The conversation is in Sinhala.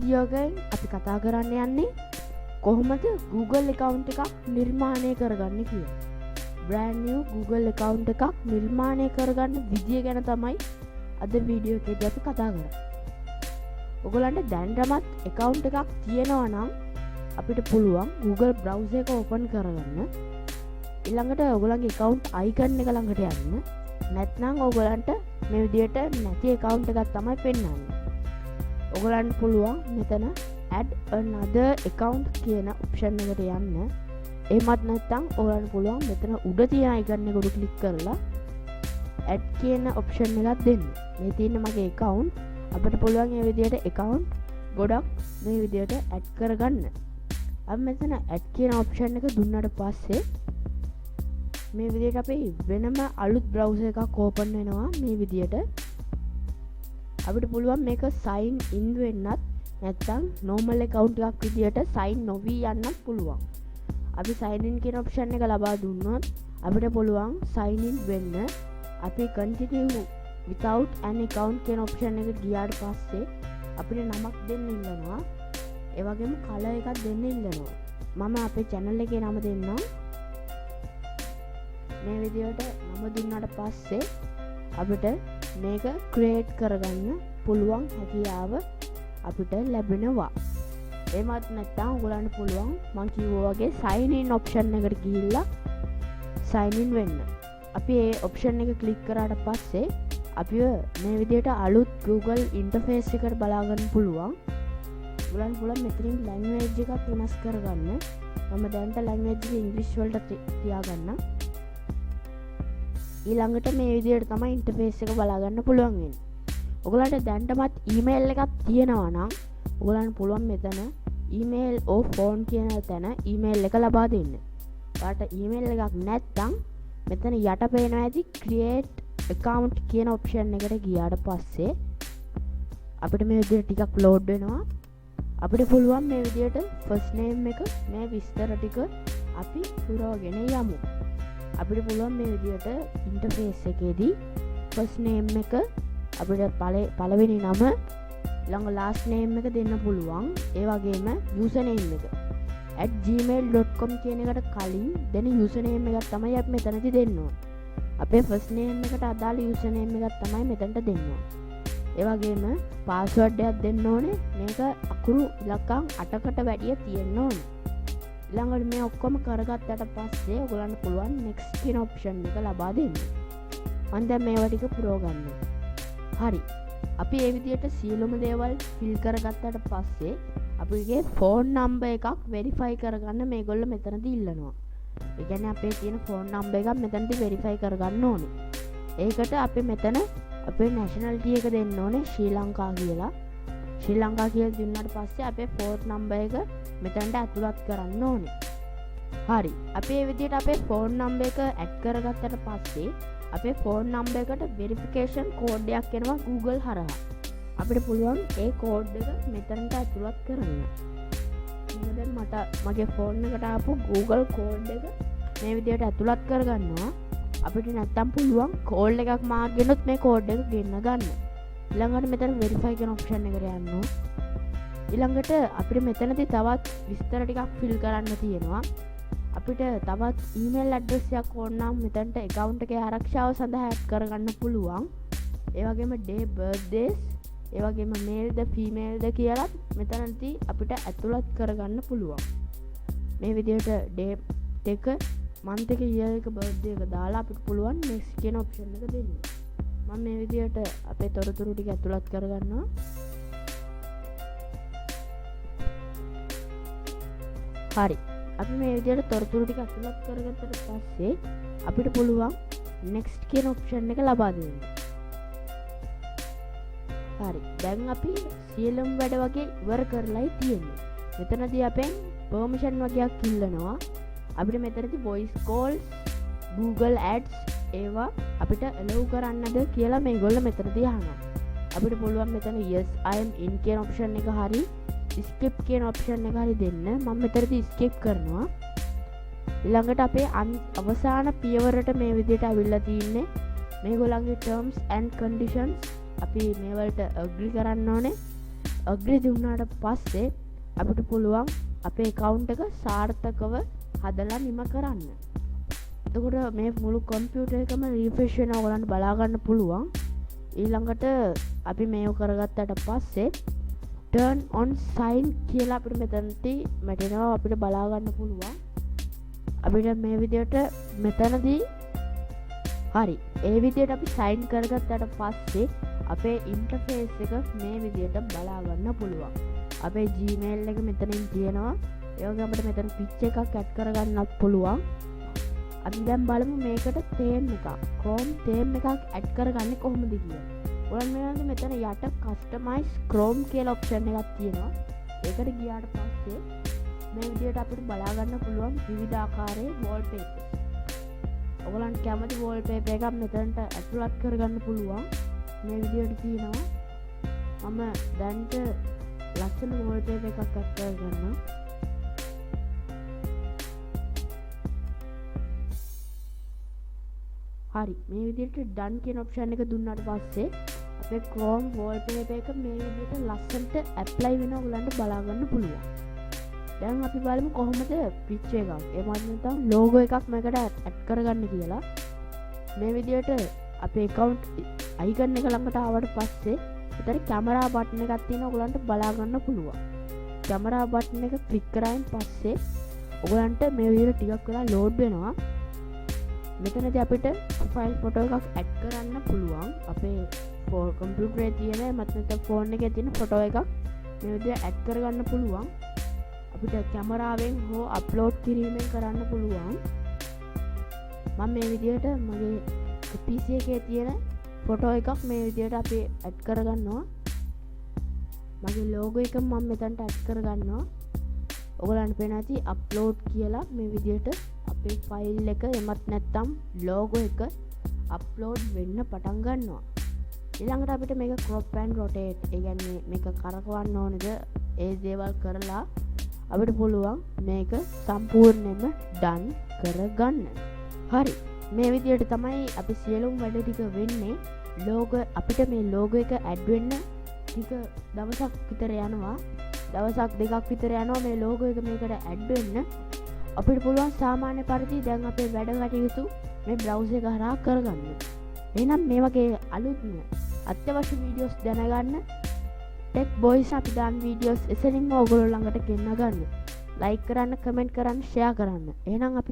වීඩියෝගෙන් අපි කතා කරන්න යන්නේ කොහොමද Google account එකක් නිර්මාණය කරගන්න කියලා. brand new Google account එකක් නිර්මාණය කරගන්න විදිය ගැන තමයි අද වීඩියෝ එකේදී අපි කතා කරන්නේ. ඔයගලන්ට දැනටමත් account එකක් තියෙනවා නම් අපිට පුළුවන් Google browser එක open කරගන්න. ඊළඟට ඔයගලන්ගේ account icon එක ළඟට යන්න. නැත්නම් ඔයගලන්ට මේ විදියට නැති account එකක් තමයි පෙන්වන්නේ. ඔයගලන්ට පුළුවන් මෙතන add another account කියන option එකට යන්න. එහෙමත් නැත්නම් ඔයගලන්ට පුළුවන් මෙතන උඩ තියෙන icon එක උඩ click කරලා add කියන option එකක් දෙන්න. මේ තියෙන මගේ account අපිට පුළුවන් මේ විදියට account ගොඩක් මේ විදියට add කරගන්න. අපි මෙතන add කියන option එක දුන්නාට පස්සේ මේ විදියට අපේ වෙනම අලුත් browser එකක් open වෙනවා. මේ විදියට අපිට පුළුවන් මේක sign in වෙන්නත් නැත්නම් normal account එකක් විදියට sign නොවි යන්නත් පුළුවන්. අපි sign in කියන option එක ලබා දුන්නොත් අපිට පුළුවන් sign in වෙන්න. අපි continue without an account කියන option එකට ගියාට පස්සේ අපිට නමක් දෙන්න ඉල්ලනවා. ඒ වගේම color එකක් දෙන්න ඉල්ලනවා. මම අපේ channel එකේ නම දෙන්නම්. මේ විදියට නම දුන්නාට පස්සේ අපිට මේක ක්‍රියේට් කරගන්න පුළුවන් හැකියාව අපිට ලැබෙනවා. එහෙමත් නැත්නම් ඔයගලන්ට පුළුවන් මම කිව්වා වගේ sign in option එකට ගිහිල්ලා sign in වෙන්න. අපි මේ option එක ක්ලික් කරාට පස්සේ අපිව මේ විදියට අලුත් Google interface එකට බලා ගන්න පුළුවන්. ඔයගලන්ට පුළුවන් මෙතනින් language එකක් වෙනස් කරගන්න. මම දැනට language එක English වලට තියාගන්නම්. ඊළඟට මේ විදියට තමයි ඉන්ටර්ෆේස් එක බලා ගන්න පුළුවන් වෙන්නේ. ඔයගලන්ට දැනටමත් ඊමේල් එකක් තියෙනවා නම් ඔයගලන්ට පුළුවන් මෙතන ඊමේල් or phone කියන තැන ඊමේල් එක ලබා දෙන්න. ඔයාලට ඊමේල් එකක් නැත්නම් මෙතන යට පේනවා ඇති create account කියන option එකට ගියාට පස්සේ අපිට මේ විදියට ටිකක් load වෙනවා. අපිට පුළුවන් මේ විදියට first name එක මේ විස්තර ටික අපි පුරවගෙන යමු. අපිට පුළුවන් මේ විදියට ඉන්ටර්ෆේස් එකේදී first name එක අපිට පළවෙනි නම ළඟ last name එක දෙන්න පුළුවන්. ඒ වගේම username එක @gmail.com කියන එකට කලින් දෙන username එකක් තමයි අපි මෙතනදී දෙන්න ඕන. අපේ first name එකට අදාළ username එකක් තමයි මෙතනට දෙන්න ඕන. ඒ වගේම password එකක් දෙන්න ඕනේ. මේක අකුරු ඉලක්කම් 8කට වැඩිය තියෙන්න ඕනේ. ඊළඟට මේ ඔක්කොම කරගත්තට පස්සේ ඔයගලන්ට පුළුවන් next කියන option එක ලබා දෙන්න. මම දැන් මේවා ටික පුරව ගන්නවා. හරි. අපි මේ විදිහට සියලුම දේවල් fill කරගත්තට පස්සේ අපිගේ phone number එකක් verify කරගන්න මේගොල්ලෝ මෙතනදී ඉල්ලනවා. ඒ කියන්නේ අපේ තියෙන phone number එකක් මෙතනදී verify කරගන්න ඕනේ. ඒකට අපි මෙතන අපේ nationality එක දෙන්න ඕනේ ශ්‍රී ලංකා කියලා. ශ්‍රී ලංකා කියලා දුන්නාට පස්සේ අපේ phone number එක මෙතනට ඇතුළත් කරන්න ඕනේ. හරි. අපි මේ විදිහට අපේ phone number එක add කරගත්තට පස්සේ අපේ phone number එකට verification code එකක් එනවා Google හරහා. අපිට පුළුවන් ඒ code එක මෙතනට ඇතුළත් කරන්න. මම දැන් මගේ phone එකට ආපු Google code එක මේ විදිහට ඇතුළත් කරගන්නවා. අපිට නැත්තම් පුළුවන් call එකක් මාර්ගෙනොත් මේ code එක ගෙන්න ගන්න. ඊළඟට මෙතන verify කියන option එකට යන්න. ඊළඟට අපිට මෙතනදී තවත් විස්තර ටිකක් fill කරන්න තියෙනවා. අපිට තවත් email address එකක් ඕන නම් මෙතනට account එකේ ආරක්ෂාව සඳහා add කරගන්න පුළුවන්. ඒ වගේම day birthdays, ඒ වගේම male ද female ද කියලා මෙතනදී අපිට ඇතුළත් කරගන්න පුළුවන්. මේ විදිහට date එක, month එක, year එක, birthday එක දාලා අපිට පුළුවන් next කියන option එක දෙන්න. මම මේ විදිහට අපේ තොරතුරු ටික ඇතුළත් කරගන්නවා. හරි. අපි මේ විදිහට තොරතුරු ටික ඇතුළත් කරගත්තට පස්සේ අපිට පුළුවන් next කියන option එක ලබා දෙන්න. හරි. දැන් අපි සියලුම වැඩ වගේ ඉවර කරලායි තියෙන්නේ. මෙතනදී අපෙන් permission වගේක් ඉල්ලනවා. අපිට මෙතනදී voice calls, Google ads ඒවා අපිට allow කරන්නද කියලා මේගොල්ලෝ මෙතනදී අහනවා. අපිට පුළුවන් මෙතන yes I am in කියන option එක හරි skip කියන option එක හරි දෙන්න. මම මෙතනදී skip කරනවා. ඊළඟට අපේ අවසාන පියවරට මේ විදිහට අවිල්ලා තින්නේ මේගොල්ලන්ගේ terms and conditions අපි මේ වලට agree කරන්න ඕනේ. agree දුන්නාට පස්සේ අපිට පුළුවන් අපේ account එක සාර්ථකව හදලා නිම කරන්න. එතකොට මේ මුළු කම්පියුටර් එකම රිෆ්‍රෙෂ් වෙනවා ඔයගලන්ට බලා ගන්න පුළුවන්. ඊළඟට අපි මේව කරගත්තට පස්සේ turn on sign කියලා අපිට මෙතනදී මැටෙනවා අපිට බලා ගන්න පුළුවන්. අපිට මේ විදිහට මෙතනදී හරි ඒ විදිහට අපි sign කරගත්තට පස්සේ අපේ ඉන්ටර්ෆේස් එක මේ විදිහට බලා ගන්න පුළුවන්. අපේ Gmail එක මෙතනින් තියෙනවා. ඒ වගේම අපිට මෙතන පිච් එකක් ඇඩ් කරගන්නත් පුළුවන්. අපි දැන් බලමු මේකට theme එකක් Chrome theme එකක් ඇඩ් කරගන්නේ කොහොමද කියලා. ඔයගොල්ලන් මෙන්න මෙතන යට customize Chrome කියලා option එකක් තියෙනවා. ඒකට ගියාට පස්සේ මේ විදිහට අපිට බලා ගන්න පුළුවන් විවිධ ආකාරයේ wallpaper. ඔයගොල්ලන් කැමති wallpaper එකක් මෙතනට ඇතුළත් කරගන්න පුළුවන්. මේ විදිහට තියෙනවා. මම දැන්ට ලස්සන wallpaper එකක් ඇඩ් කරගන්නවා. හරි මේ විදිහට done කියන option එක දුන්නාට පස්සේ අපේ Chrome wallpaper එක මේ විදිහට ලස්සනට apply වෙනවා ඔයගලන්ට බලා ගන්න පුළුවන්. දැන් අපි බලමු කොහොමද pitch එකක් එහෙම නැත්නම් logo එකක් මේකට add කරගන්න කියලා. මේ විදිහට අපේ account icon එක ළඟට ආවට පස්සේ උතර camera button එකක් තියෙනවා ඔයගලන්ට බලා ගන්න පුළුවන්. camera button එක click කරායින් පස්සේ ඔයගලන්ට මේ විදිහට ටිකක් වෙලා load වෙනවා. මෙතනදී අපිට profile photo එකක් add කරන්න පුළුවන්. අපේ computer එකේ තියෙන මතක phone එකේ තියෙන photo එකක් මේ විදිහට add කරගන්න පුළුවන්. අපිට කැමරාවෙන් හෝ අප්ලෝඩ් කිරීමෙන් කරන්න පුළුවන්. මම මේ විදිහට මගේ PC එකේ තියෙන ෆොටෝ එකක් මේ විදිහට අපි ඇඩ් කරගන්නවා. මගේ logo එක මම මෙතනට ඇඩ් කරගන්නවා. ඔයගලන්ට පේනවා ඇති අප්ලෝඩ් කියලා මේ විදිහට අපේ ෆයිල් එක එමත් නැත්නම් logo එක අප්ලෝඩ් වෙන්න පටන් ගන්නවා. ඊළඟට අපිට මේක crop and rotate ඒ කියන්නේ මේක කරකවන්න ඕනේද ඒ දේවල් කරලා අපිට පුළුවන් මේක සම්පූර්ණයෙන්ම done කරගන්න. හරි මේ විදිහට තමයි අපි සියලුම වැඩ ටික වෙන්නේ. logo අපිට මේ logo එක add වෙන්න ටික දවසක් විතර යනවා. දවසක් දෙකක් විතර යනවා මේ logo එක මේකට add වෙන්න. අපිට පුළුවන් සාමාන්‍ය පරිදි දැන් අපේ වැඩ කටයුතු මේ browser එක හරහා කරගන්න. එහෙනම් මේ වගේ අලුත්ම අත්‍යවශ්‍ය වීඩියෝස් දැනගන්න ටෙක් බොයිස් අපි දාන වීඩියෝස් එසැනින්ම ඔයගොල්ලෝ ළඟට ගෙන්න ගන්න. ලයික් කරන්න, කමෙන්ට් කරන්න, ෂෙයා කරන්න. එහෙනම් අපි